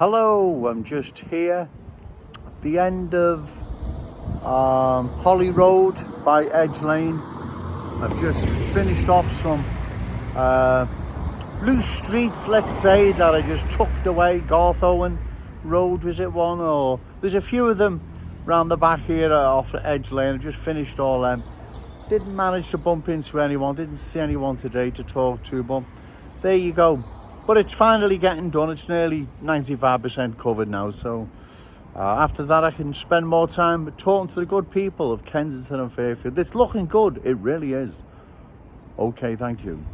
Hello, I'm just here at the end of Holly Road by Edge Lane. I've just finished off some loose streets, let's say, that I just tucked away. Garth Owen Road, was it one? Or there's a few of them round the back here off Edge Lane. I just finished all them. Didn't manage to bump into anyone, didn't see anyone today to talk to, but there you go. But it's finally getting done. It's nearly 95% covered now. So after that, I can spend more time talking to the good people of Kensington and Fairfield. It's looking good. It really is. Okay, thank you.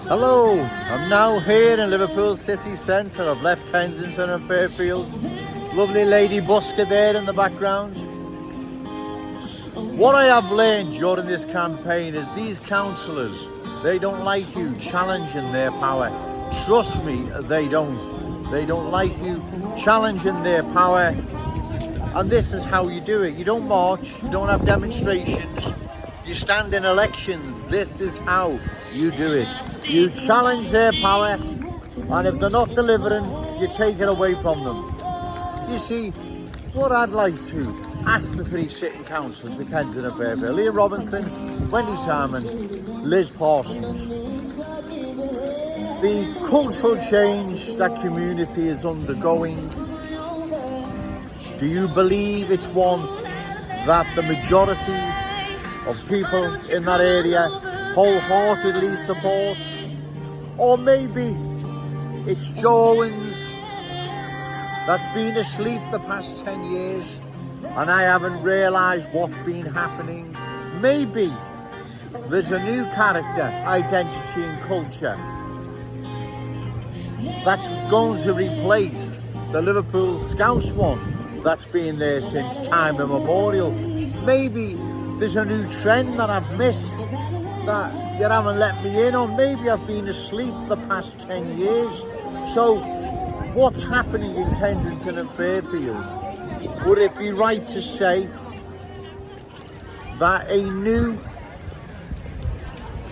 Hello, I'm now here in Liverpool city centre. I've left Kensington and Fairfield. Lovely Lady Busker there in the background. What I have learned during this campaign is these councillors, they don't like you challenging their power. Trust me, they don't. They don't like you challenging their power. And this is how you do it. You don't march, you don't have demonstrations, you stand in elections. This is how you do it. You challenge their power, and if they're not delivering, you take it away from them. You see, what I'd like to ask the three sitting councillors for Kensington and Fairfield, Liam Robinson, Wendy Simon, Liz Parsons. The cultural change that community is undergoing, do you believe it's one that the majority of people in that area wholeheartedly support? Or maybe it's Joe Owens that's been asleep the past 10 years and I haven't realised what's been happening. Maybe there's a new character, identity and culture that's going to replace the Liverpool Scouse one that's been there since time immemorial. Maybe there's a new trend that I've missed that you haven't let me in on. Maybe I've been asleep the past 10 years. So what's happening in Kensington and Fairfield? Would it be right to say that a new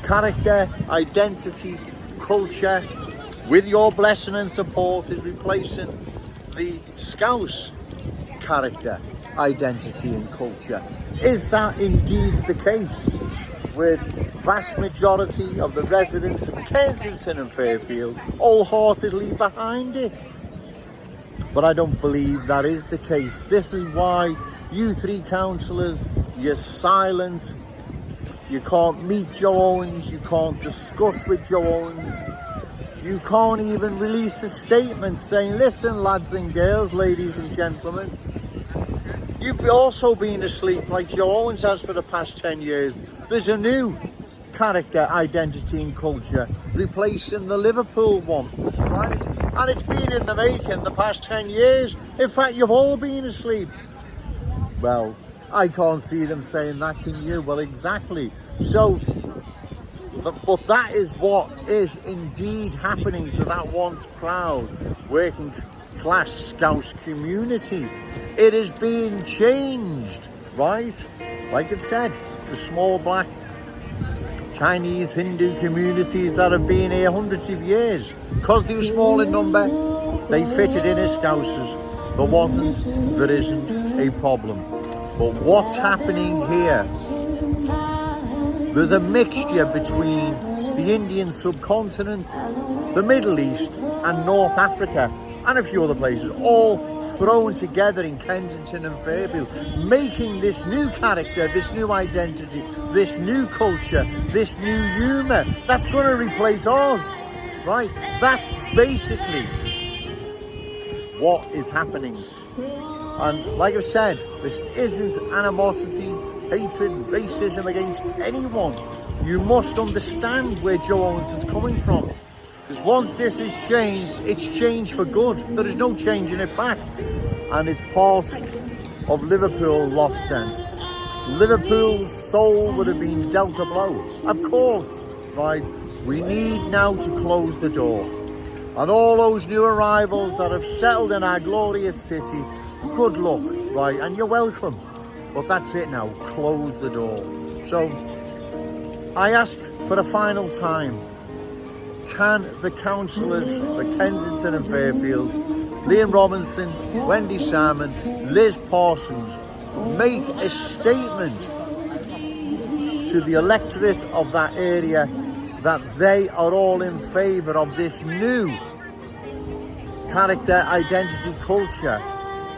character, identity, culture, with your blessing and support, is replacing the Scouse character, identity and culture? Is that indeed the case, with vast majority of the residents of Kensington and Fairfield wholeheartedly behind it? But I don't believe that is the case. This is why you three councillors, you're silent. You can't meet Joe Owens, you can't discuss with Joe Owens. You can't even release a statement saying, listen lads and girls, ladies and gentlemen, you've also been asleep like Joe Owens has for the past 10 years. There's a new character, identity and culture replacing the Liverpool one, right? And it's been in the making the past 10 years. In fact, you've all been asleep. Well, I can't see them saying that, can you? Well, exactly. So, but that is what is indeed happening to that once proud working class Scouse community. It is being changed, right? Like I've said, the small black Chinese Hindu communities that have been here hundreds of years, because they were small in number, they fitted in as Scousers. There wasn't, there isn't a problem. But what's happening here? There's a mixture between the Indian subcontinent, the Middle East and North Africa and a few other places, all thrown together in Kensington and Fairfield, making this new character, this new identity, this new culture, this new humour that's going to replace ours, right? That's basically what is happening. And like I've said, this isn't animosity, hatred, racism against anyone. You must understand where Joe Owens is coming from. Because once this is changed, it's changed for good. There is no changing it back. And it's part of Liverpool lost then. Liverpool's soul would have been dealt a blow. Of course, right? We need now to close the door. And all those new arrivals that have settled in our glorious city, good luck, right? And you're welcome. But that's it now, close the door. So, I ask for the final time, can the councillors for Kensington and Fairfield Liam Robinson, Wendy Salmon, Liz Parsons make a statement to the electorate of that area that they are all in favour of this new character, identity, culture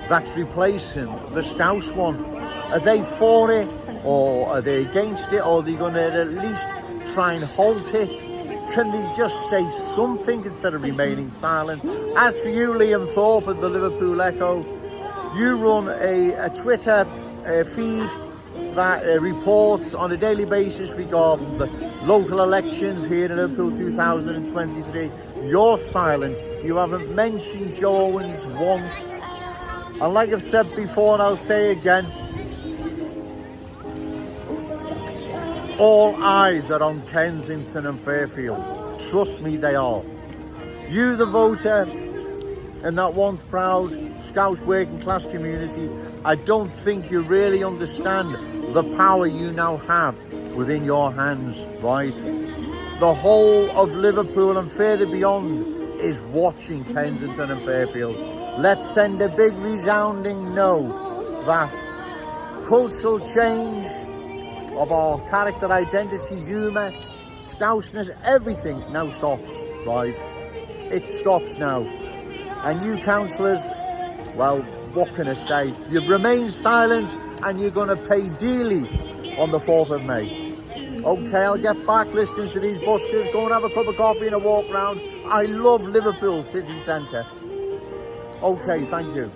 that's replacing the Scouse one. Are they for it, or are they against it, or are they going to at least try and halt it? Can they just say something instead of remaining silent? As for you, Liam Thorpe of the Liverpool Echo, you run a Twitter feed that reports on a daily basis regarding the local elections here in Liverpool 2023. You're silent. You haven't mentioned Joe Owens once. And like I've said before, and I'll say again, all eyes are on Kensington and Fairfield. Trust me, they are. You, the voter, in that once proud Scouse working class community, I don't think you really understand the power you now have within your hands, right? The whole of Liverpool and further beyond is watching Kensington and Fairfield. Let's send a big resounding no that cultural change of our character, identity, humour, Scouseness, everything now stops, right? It stops now. And you councillors, well, what can I say? You've remained silent and you're going to pay dearly on the 4th of May. Okay, I'll get back listening to these buskers. Go and have a cup of coffee and a walk round. I love Liverpool city centre. Okay, thank you.